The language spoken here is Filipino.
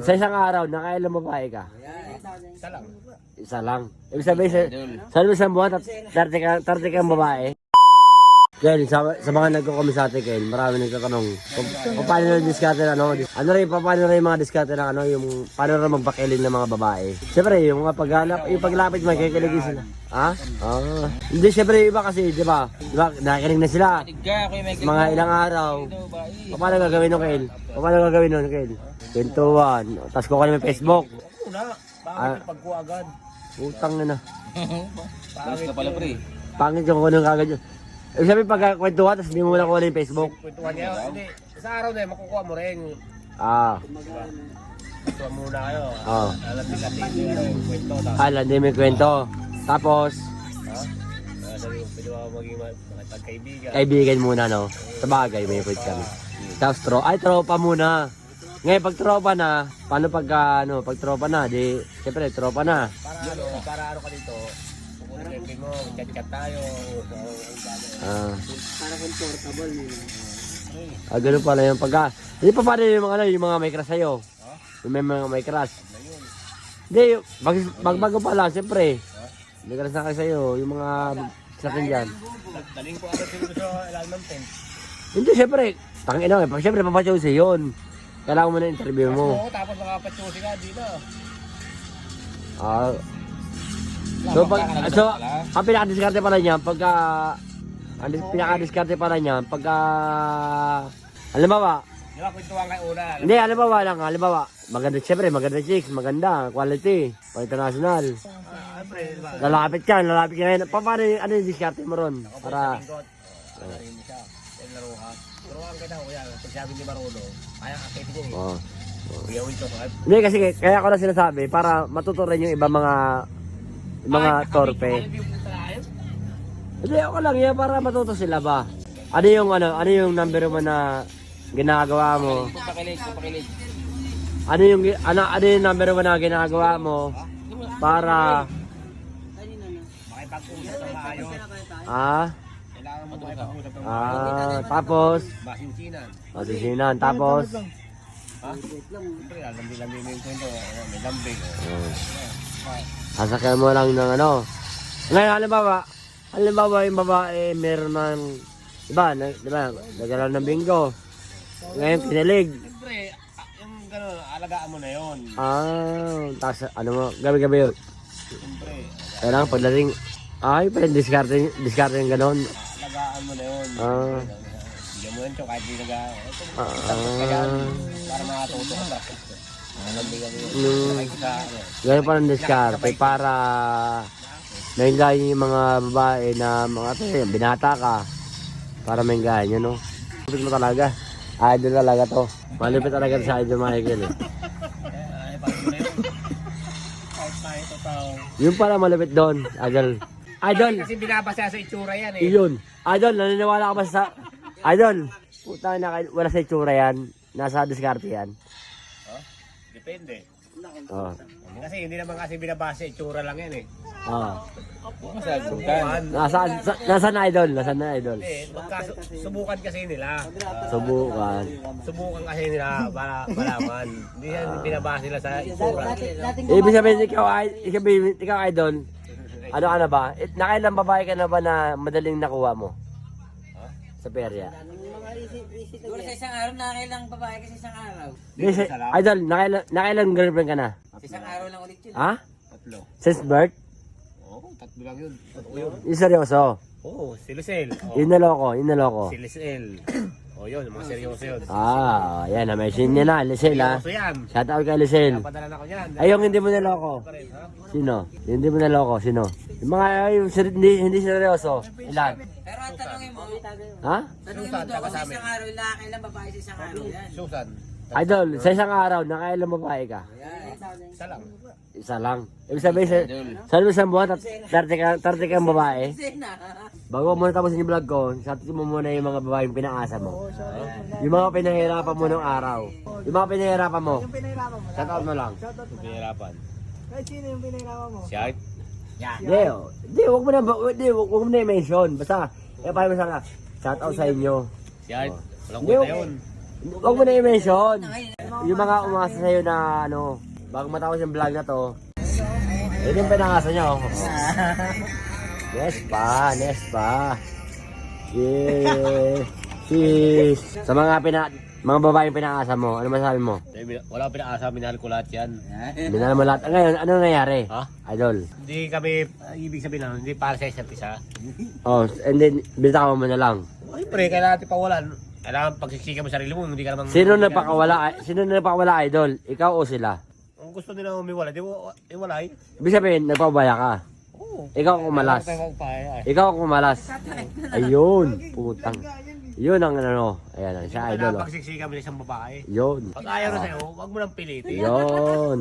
Sa isang araw, nakailang babae ka? Isa lang. Isa lang. Ibig sabihin, sa isang buwan, 30 kang babae. Yan, sa mga nagko-comment sa atin, Ken, marami nagtatanong kung paano na diskarte na, paano rin mga diskarte na, yung paano na magpakiling ng mga babae. Siyempre, yung mga yung paglapit, magkikiligin sila. Ha? Ah. Hindi, siyempre, iba kasi, di ba? Nakikinig na sila. Mga ilang araw. Paano gagawin nun, Ken? Paano gagawin nun, Ken? Kwentuhan. Tapos kuha namin Facebook. Una, bakit pagkuha agad? Utang na. Pangit ka pala, pre. Pangit yung kuha ng kagad yun. Ibig sabihin pag kwentuhan, tapos hindi mo muna kuha yung Facebook. Kwentuhan niya, hindi. Sa araw na yun, makukuha mo rin. Ah. Kwentuhan muna kayo. Oh. Alam nila, yung kwento. Hindi may kwento. Tapos, Sabi ko, pwede ako maging magkaibigan. kaibigan muna, no? Sa bagay, may kwento kami. Tapos, tropa muna. Ngayon, pag tropa na, paano pag tropa na, di, siyempre, tropa na. Para ano ka dito, pupuntin mo, chat-chat tayo. Para comfortable nila. Ganun pala yung hindi pa paano yung mga may crush sa'yo? Yung mga may crush. Hindi, bago pa lang, siyempre. May crush na kayo sa'yo, yung mga sakin dyan. Daling ko agad siguro sa ilalim ng tent. Hindi, siyempre, siyempre, papachose yun. Kailangan mo na interview mo. Tapos makapatsusi ka dito. So, ang pinaka-discarte pala niya, halimbawa, Di ba, kwentuhan kayo una. hindi, halimbawa, maganda chicks, maganda, quality, international. Lalapit ka ngayon. Paano ano yung discarte mo ron? Para, Lalarin mo siya. Then laro ka. Turuan ka daw, kuya. Pag sabi ni Marulo, kaya akitin niya eh. oh. Kuya Wincho, Hindi, kasi kaya ako na sinasabi, para matuto rin yung iba mga torpe. Hindi, ako lang yan, para matuto sila ba? Ano yung number mo na ginagawa mo? Pakilig. Ano yung number mo na ginagawa mo para Makipag-usap ng maayos. Kailangan mo makipag-usap ng maayos. tapos Basinsinan. tapos Siyempre, lambi-lambi mo yung kwento. May lambing. sasakyan mo lang ng ngayon halimbawa yung babae meron ng nagkaroon ng bingo ngayon pinilig Siyempre, yung gano'n, alagaan mo na yun. tapos gabi-gabi yun Siyempre, kailangan pagdating pwede diskarte yung gano'n alagaan mo na yun. Bigyan mo yun siya kahit di para makatuto ka ba? Lambing ganun pa ng diskarte para mainggayin yung mga babae na binata ka para mainggayin yun, no? Malupit mo talaga. Idol talaga to. Malupit talaga sa Idol Michael eh. Yung pala malupit doon, Idol. Kasi binabasa sa itsura yan eh. Yun. Idol, naniniwala ka ba sa... Idol, putang na wala sa itsura yan. Nasa diskarte yan. Depende. Oh. Kasi hindi naman kasi binabasa itsura lang yan eh. Nasaan na Idol? Nasaan na Idol? Subukan kasi nila. Subukan. Subukan kasi nila para malaman. Hindi yan binabasa nila sa itsura. Ibig sabihin, ikaw Idol, ano ka na ba? Nakailang babae ka na ba na madaling nakuha mo? Sa perya? Siguro sa isang araw, nakakailang babae kasi isang araw. Idol, nakailang girlfriend ka na? Sa isang araw lang ulit yun. Ha? Tatlo. Since birth? Oo, tatlo lang yun. Tatlo yun. Yung seryoso? Oo, si Lucel. Yung naloko. Si Lucel. O yun, mga seryoso yun. Yan, na-mention niya na, Lisel ha. Seryoso yan. Shout out kay Lisel. Napadala na ko yan. Ay, yung hindi mo naloko. Sino? Yung hindi mo naloko, sino? Yung mga hindi seryoso. Ilan? Pero ang tanongin mo, Ha? tanongin mo doon kung sa isang araw, nakakailang babae sa isang araw yan. Susan. Idol, sa isang araw, nakailang babae ka? Isa lang. Isa lang. Ibig sabihin, sa isang buwan, 30 kang babae. Bago mo tapusin yung vlog ko, satin mo muna yung mga babaeng pinaasa mo. Yung mga pinahirapan mo nung araw. Yung mga pinahirapan mo. Shout out mo lang. Pinahirapan. Kahit sino yung pinahirapan mo? Si Art. Hindi, wag mo na i-mention. Basta, parang sana, shout out sa inyo. Si Art. Walang Hindi, kwenta yun. Huwag mo na i-mention. Yung mga umasa sa'yo na ano, bago matapos yung vlog na to. Yun yung pinangasa niya, oh. Nespa. Yeah. Sis. Sa mga babaeng pinangasa mo, ano masabi mo? Wala akong pinakasa, minahal ko lahat yan. Minahal mo lahat. Ngayon, ano nangyari? Ha? Idol. Hindi kami, ibig sabihin lang, hindi para sa isa't isa. Oh, and then, bitawan mo na lang. Ay, pre, kailangan natin pawalan. Kailangan pagsiksikan mo sarili mo, hindi ka naman... Sino napakawala, idol? Ikaw o sila? Kung gusto nila umiwala, di mo iwalay. Ibig sabihin, nagpabaya ka. Oo. Ikaw ang kumalas. Ikaw ang kumalas. Ayun, putang. Yun ang ano, ayan, siya idol. Kailangan pagsiksikan mo ng isang babae. Yun. Pag ayaw na sa'yo, huwag mo nang pilitin. Yun.